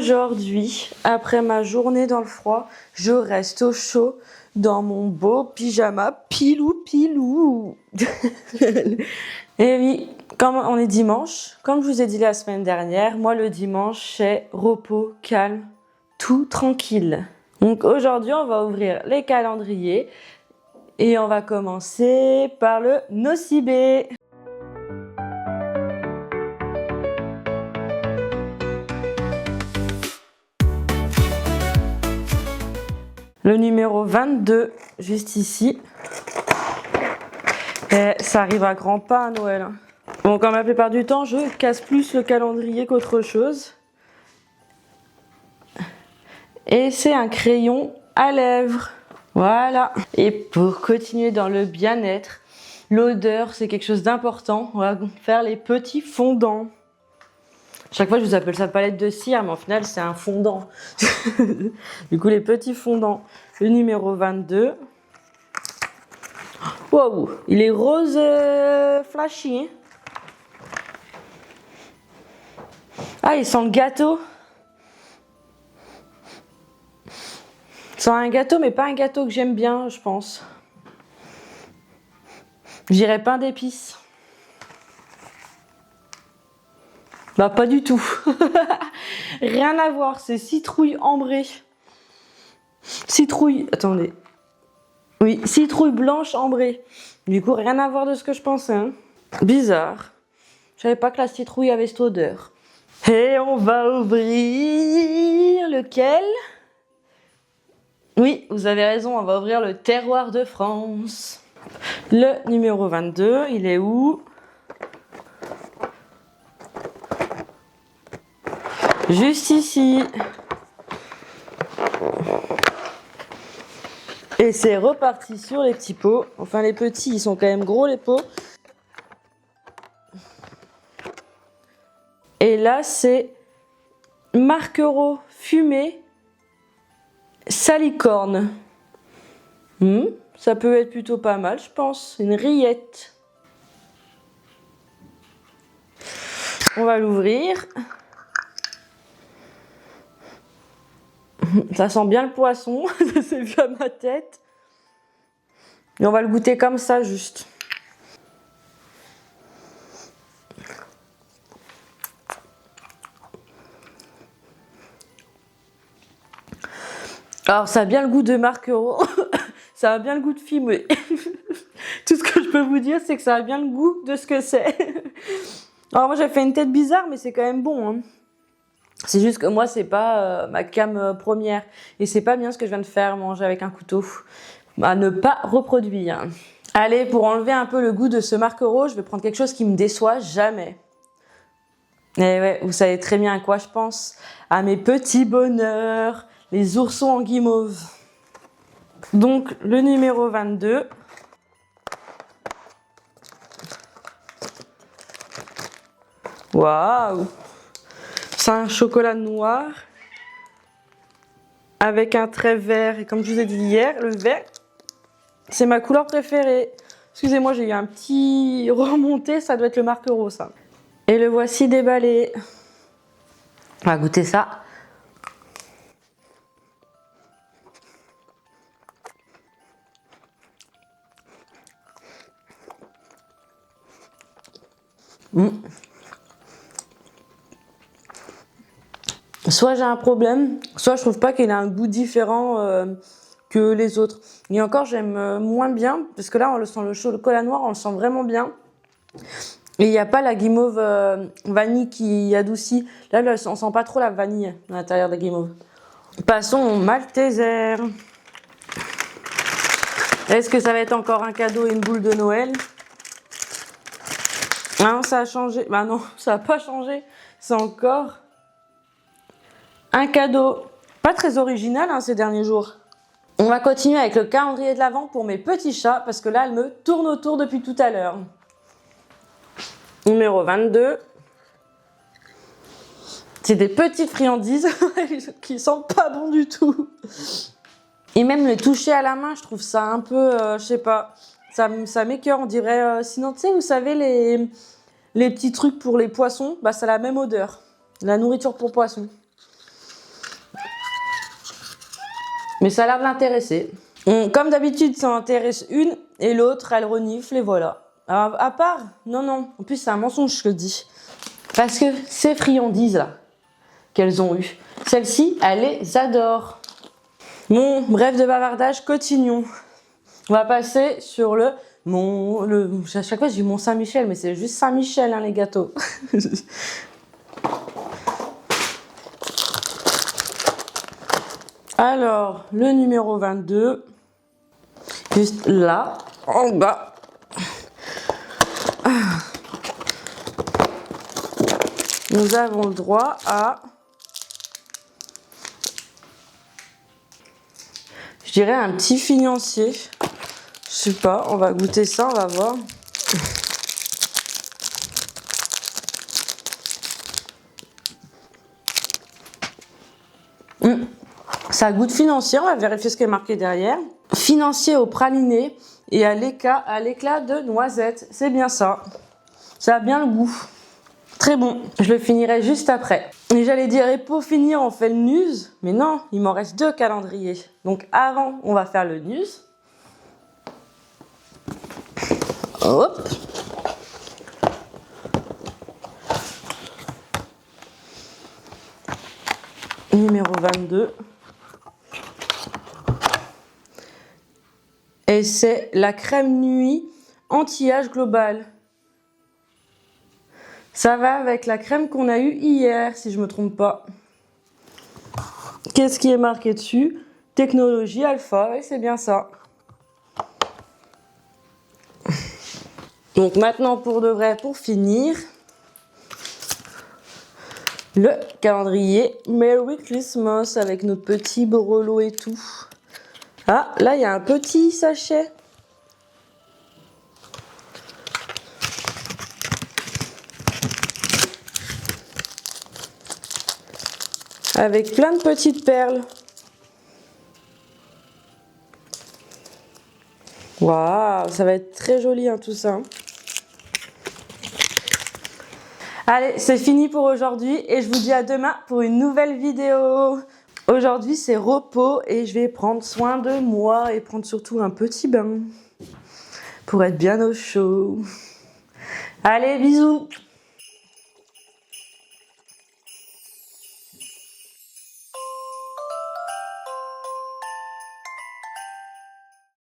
Aujourd'hui, après ma journée dans le froid, je reste au chaud dans mon beau pyjama pilou pilou. Et oui, comme on est dimanche, comme je vous ai dit la semaine dernière, moi le dimanche c'est repos, calme, tout tranquille. Donc aujourd'hui on va ouvrir les calendriers et on va commencer par le Nocibé. Le numéro 22, juste ici. Et ça arrive à grands pas à Noël. Bon, comme la plupart du temps, je casse plus le calendrier qu'autre chose. Et c'est un crayon à lèvres. Voilà. Et pour continuer dans le bien-être, l'odeur, c'est quelque chose d'important. On va faire les petits fondants. Chaque fois, je vous appelle ça palette de cire, mais au final, c'est un fondant. Du coup, les petits fondants. Le numéro 22. Wow, il est rose flashy. Hein. Ah, il sent le gâteau. Il sent un gâteau, mais pas un gâteau que j'aime bien, je pense. Je dirais pain d'épices. Bah, pas du tout. Rien à voir, c'est citrouille ambrée. Citrouille, attendez. Oui, citrouille blanche ambrée. Du coup, rien à voir de ce que je pensais. Hein. Bizarre. Je savais pas que la citrouille avait cette odeur. Et on va ouvrir lequel? Oui, vous avez raison, on va ouvrir le terroir de France. Le numéro 22, il est où? Juste ici. Et c'est reparti sur les petits pots. Enfin, les petits, ils sont quand même gros, les pots. Et là, c'est Marquereau fumé salicorne. Ça peut être plutôt pas mal, je pense. Une rillette. On va l'ouvrir. Ça sent bien le poisson, c'est vu à ma tête. Et on va le goûter comme ça, juste. Alors, ça a bien le goût de Marquereau. Ça a bien le goût de fumée. Tout ce que je peux vous dire, c'est que ça a bien le goût de ce que c'est. Alors, moi, j'ai fait une tête bizarre, mais c'est quand même bon. Hein. C'est juste que moi, c'est pas ma came première. Et c'est pas bien ce que je viens de faire, manger avec un couteau. À ne pas reproduire. Allez, pour enlever un peu le goût de ce Marquereau, je vais prendre quelque chose qui me déçoit jamais. Et ouais, vous savez très bien à quoi je pense. À mes petits bonheurs, les oursons en guimauve. Donc, le numéro 22. Waouh! C'est un chocolat noir avec un trait vert. Et comme je vous ai dit hier, le vert, c'est ma couleur préférée. Excusez-moi, j'ai eu un petit remonté, ça doit être le Marquereau, ça. Et le voici déballé. On va goûter ça. Soit j'ai un problème, soit je trouve pas qu'il a un goût différent que les autres. Et encore, j'aime moins bien, parce que là, on le sent, le chocolat noir, on le sent vraiment bien. Et il n'y a pas la guimauve vanille qui adoucit. Là, on sent pas trop la vanille à l'intérieur de la guimauve. Passons au Malteser. Est-ce que ça va être encore un cadeau et une boule de Noël? Non, ça a changé. Bah non, ça n'a pas changé. C'est encore un cadeau. Pas très original hein, ces derniers jours. On va continuer avec le calendrier de l'Avent pour mes petits chats parce que là, elle me tourne autour depuis tout à l'heure. Numéro 22. C'est des petites friandises qui sentent pas bon du tout. Et même le toucher à la main, je trouve ça un peu, je sais pas, ça m'écoeure, on dirait. Sinon, tu sais, vous savez, les petits trucs pour les poissons, bah, ça a la même odeur. La nourriture pour poissons. Mais ça a l'air de l'intéresser. Comme d'habitude, ça intéresse une et l'autre, elle renifle et voilà. Alors, à part, non, en plus c'est un mensonge je le dis. Parce que ces friandises là, qu'elles ont eues, celles-ci, elles les adorent. Bon, bref de bavardage, continuons. On va passer sur à chaque fois je dis Mont Saint-Michel, mais c'est juste Saint-Michel hein, les gâteaux. Alors, le numéro 22, juste là, en bas. Nous avons le droit à, je dirais, un petit financier. Je sais pas, on va goûter ça, on va voir. Ça goûte financier, on va vérifier ce qui est marqué derrière. Financier au praliné et à l'éclat de noisette. C'est bien ça. Ça a bien le goût. Très bon. Je le finirai juste après. Et j'allais dire, et pour finir, on fait le news. Mais non, il m'en reste 2 calendriers. Donc avant, on va faire le news. Hop. Numéro 22. Et c'est la crème nuit anti-âge global. Ça va avec la crème qu'on a eue hier, si je ne me trompe pas. Qu'est-ce qui est marqué dessus? Technologie alpha, et c'est bien ça. Donc maintenant, pour de vrai, pour finir, le calendrier Merry Christmas avec nos petits brelots et tout. Ah, là, il y a un petit sachet. Avec plein de petites perles. Waouh, ça va être très joli hein, tout ça. Allez, c'est fini pour aujourd'hui et je vous dis à demain pour une nouvelle vidéo. Aujourd'hui, c'est repos et je vais prendre soin de moi et prendre surtout un petit bain pour être bien au chaud. Allez, bisous!